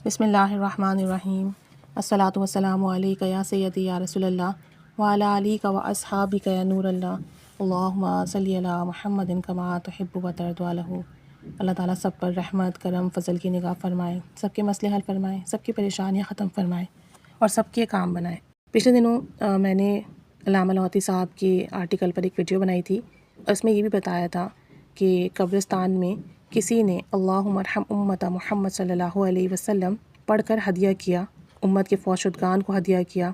بسم اللہ الرحمن الرحیم الصلاۃ والسلام علیک یا سیدی یا رسول اللہ وعلی آلک و اصحابک یا نور اللہ اللہم صلی علی محمد کما تحب و ترضی عنہ۔ اللہ تعالیٰ سب پر رحمت کرم فضل کی نگاہ فرمائے، سب کے مسئلے حل فرمائے، سب کی پریشانیاں ختم فرمائے اور سب کے کام بنائے۔ پچھلے دنوں میں نے علامہ لاہوتی صاحب کے آرٹیکل پر ایک ویڈیو بنائی تھی اور اس میں یہ بھی بتایا تھا کہ قبرستان میں کسی نے اللہم ارحم امت محمد صلی اللہ علیہ وسلم پڑھ کر ہدیہ کیا، امت کے فوت شدگان کو ہدیہ کیا،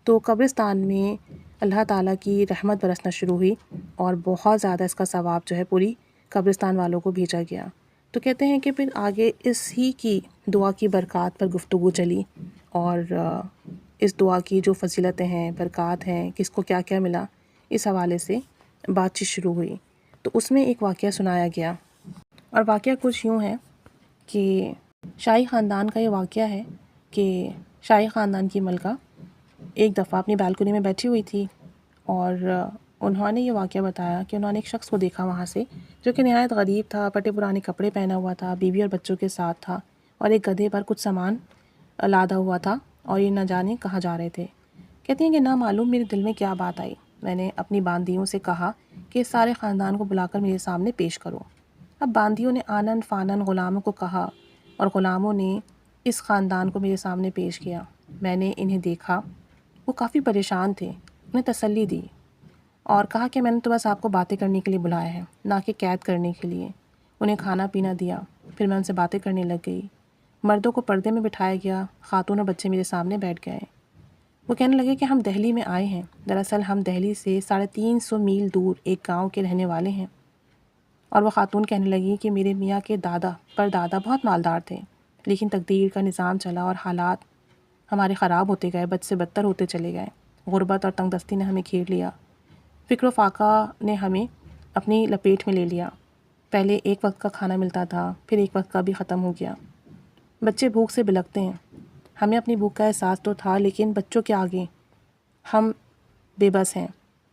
تو قبرستان میں اللہ تعالیٰ کی رحمت برسنا شروع ہوئی اور بہت زیادہ اس کا ثواب جو ہے پوری قبرستان والوں کو بھیجا گیا۔ تو کہتے ہیں کہ پھر آگے اس ہی کی دعا کی برکات پر گفتگو چلی اور اس دعا کی جو فضیلتیں ہیں، برکات ہیں، کس کو کیا کیا ملا، اس حوالے سے بات چیت شروع ہوئی۔ تو اس میں ایک واقعہ سنایا گیا اور واقعہ کچھ یوں ہے کہ شاہی خاندان کا یہ واقعہ ہے کہ شاہی خاندان کی ملکہ ایک دفعہ اپنی بالکنی میں بیٹھی ہوئی تھی اور انہوں نے یہ واقعہ بتایا کہ انہوں نے ایک شخص کو دیکھا وہاں سے جو کہ نہایت غریب تھا، پھٹے پرانے کپڑے پہنا ہوا تھا، بیوی اور بچوں کے ساتھ تھا اور ایک گدھے پر کچھ سامان لادا ہوا تھا اور یہ نہ جانے کہاں جا رہے تھے۔ کہتی ہیں کہ نہ معلوم میرے دل میں کیا بات آئی، میں نے اپنی باندیوں سے کہا کہ سارے خاندان کو بلا کر میرے سامنے پیش کرو۔ اب باندیوں نے آنن فانن غلاموں کو کہا اور غلاموں نے اس خاندان کو میرے سامنے پیش کیا۔ میں نے انہیں دیکھا، وہ کافی پریشان تھے، انہیں تسلی دی اور کہا کہ میں نے تو بس آپ کو باتیں کرنے کے لیے بلایا ہے، نہ کہ قید کرنے کے لیے۔ انہیں کھانا پینا دیا، پھر میں ان سے باتیں کرنے لگ گئی۔ مردوں کو پردے میں بٹھایا گیا، خاتون اور بچے میرے سامنے بیٹھ گئے۔ وہ کہنے لگے کہ ہم دہلی میں آئے ہیں، دراصل ہم دہلی سے 350 میل دور ایک گاؤں کے رہنے والے ہیں۔ اور وہ خاتون کہنے لگی کہ میرے میاں کے دادا پر دادا بہت مالدار تھے، لیکن تقدیر کا نظام چلا اور حالات ہمارے خراب ہوتے گئے، بد سے بدتر ہوتے چلے گئے۔ غربت اور تنگ دستی نے ہمیں گھیر لیا، فکر و فاقہ نے ہمیں اپنی لپیٹ میں لے لیا۔ پہلے ایک وقت کا کھانا ملتا تھا، پھر ایک وقت کا بھی ختم ہو گیا۔ بچے بھوک سے بلکتے ہیں، ہمیں اپنی بھوک کا احساس تو تھا لیکن بچوں کے آگے ہم بے بس ہیں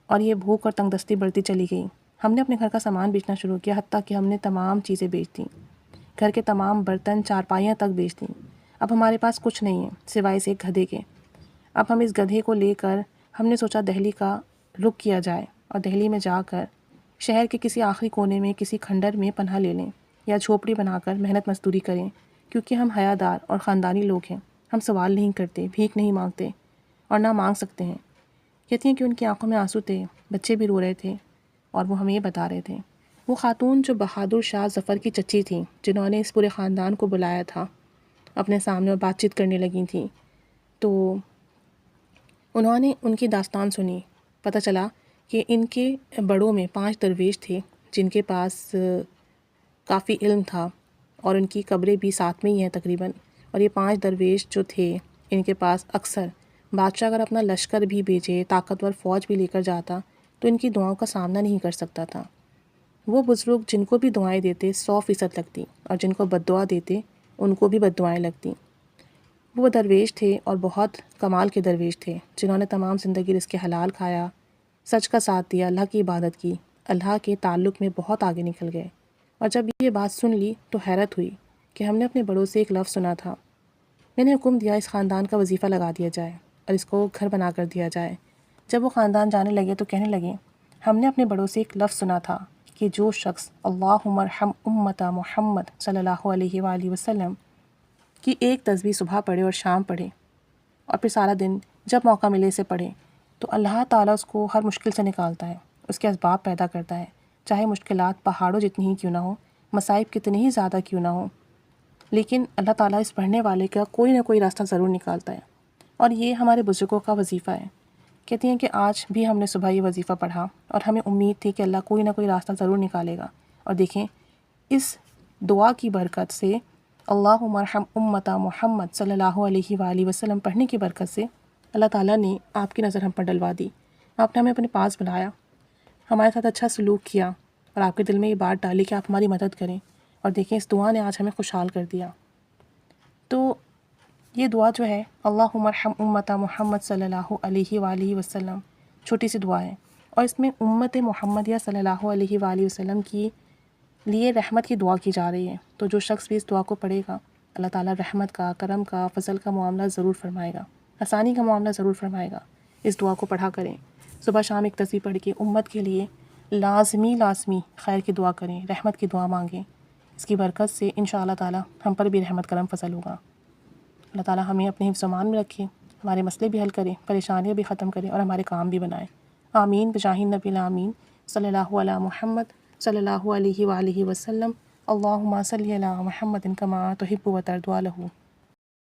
اور یہ بھوک اور تنگ دستی بڑھتی چلی گئی۔ ہم نے اپنے گھر کا سامان بیچنا شروع کیا، حتیٰ کہ ہم نے تمام چیزیں بیچ دیں، گھر کے تمام برتن، چارپائیاں تک بیچ دیں۔ اب ہمارے پاس کچھ نہیں ہے سوائے اس ایک گدھے کے۔ اب ہم اس گدھے کو لے کر ہم نے سوچا دہلی کا رخ کیا جائے اور دہلی میں جا کر شہر کے کسی آخری کونے میں کسی کھنڈر میں پناہ لے لیں یا جھوپڑی بنا کر محنت مزدوری کریں، کیونکہ ہم حیادار اور خاندانی لوگ ہیں، ہم سوال نہیں کرتے، بھیک نہیں مانگتے اور نہ مانگ سکتے ہیں۔ کہتی ہیں کہ ان کی آنکھوں میں آنسو تھے، بچے بھی رو رہے تھے اور وہ ہمیں یہ بتا رہے تھے۔ وہ خاتون جو بہادر شاہ ظفر کی چچی تھیں، جنہوں نے اس پورے خاندان کو بلایا تھا اپنے سامنے اور بات چیت کرنے لگی تھیں، تو انہوں نے ان کی داستان سنی۔ پتہ چلا کہ ان کے بڑوں میں 5 درویش تھے جن کے پاس کافی علم تھا اور ان کی قبریں بھی ساتھ میں ہی ہیں تقریباً، اور یہ 5 درویش جو تھے ان کے پاس اکثر بادشاہ اگر اپنا لشکر بھی بھیجے، طاقتور فوج بھی لے کر جاتا تو ان کی دعاؤں کا سامنا نہیں کر سکتا تھا۔ وہ بزرگ جن کو بھی دعائیں دیتے 100% لگتی اور جن کو بد دعا دیتے ان کو بھی بد دعائیں لگتی۔ وہ درویش تھے اور بہت کمال کے درویش تھے جنہوں نے تمام زندگی رزق حلال کھایا، سچ کا ساتھ دیا، اللہ کی عبادت کی، اللہ کے تعلق میں بہت آگے نکل گئے۔ اور جب یہ بات سن لی تو حیرت ہوئی کہ ہم نے اپنے بڑوں سے ایک لفظ سنا تھا۔ میں نے حکم دیا اس خاندان کا وظیفہ لگا دیا جائے اور اس کو گھر بنا کر دیا جائے۔ جب وہ خاندان جانے لگے تو کہنے لگے ہم نے اپنے بڑوں سے ایک لفظ سنا تھا کہ جو شخص اللہم ارحم امت محمد صلی اللہ علیہ وآلہ وسلم کی ایک تسبیح صبح پڑھے اور شام پڑھے اور پھر سارا دن جب موقع ملے اسے پڑھے تو اللہ تعالیٰ اس کو ہر مشکل سے نکالتا ہے، اس کے اسباب پیدا کرتا ہے، چاہے مشکلات پہاڑوں جتنی ہی کیوں نہ ہوں، مصائب کتنے ہی زیادہ کیوں نہ ہوں، لیکن اللہ تعالیٰ اس پڑھنے والے کا کوئی نہ کوئی راستہ ضرور نکالتا ہے۔ اور یہ ہمارے بزرگوں کا وظیفہ ہے۔ کہتی ہیں کہ آج بھی ہم نے صبح یہ وظیفہ پڑھا اور ہمیں امید تھی کہ اللہ کوئی نہ کوئی راستہ ضرور نکالے گا، اور دیکھیں اس دعا کی برکت سے، اللہم ارحم امت محمد صلی اللہ علیہ وآلہ وسلم پڑھنے کی برکت سے اللہ تعالیٰ نے آپ کی نظر ہم پر ڈلوا دی۔ آپ نے ہمیں اپنے پاس بلایا، ہمارے ساتھ اچھا سلوک کیا اور آپ کے دل میں یہ بات ڈالی کہ آپ ہماری مدد کریں، اور دیکھیں اس دعا نے آج ہمیں خوشحال کر دیا۔ تو یہ دعا جو ہے اللہم ارحم امت محمد صلی اللہ علیہ وآلہ وسلم، چھوٹی سی دعا ہے اور اس میں امت محمدیہ صلی اللہ علیہ وآلہ وسلم کی لیے رحمت کی دعا کی جا رہی ہے۔ تو جو شخص بھی اس دعا کو پڑھے گا اللہ تعالیٰ رحمت کا، کرم کا، فضل کا معاملہ ضرور فرمائے گا، آسانی کا معاملہ ضرور فرمائے گا۔ اس دعا کو پڑھا کریں، صبح شام ایک تسبیح پڑھ کے امت کے لیے لازمی خیر کی دعا کریں، رحمت کی دعا مانگیں۔ اس کی برکت سے انشاءاللہ تعالیٰ ہم پر بھی رحمت کرم فضل ہوگا۔ اللہ تعالیٰ ہمیں اپنے حفظ و امان میں رکھے، ہمارے مسئلے بھی حل کرے، پریشانیاں بھی ختم کرے اور ہمارے کام بھی بنائے۔ آمین بجاہ النبی الامین صلی اللہ علی محمد صلی اللہ علیہ وآلہ وسلم۔ اللہم صلی علی محمد کما تحب و ترضی عنہ۔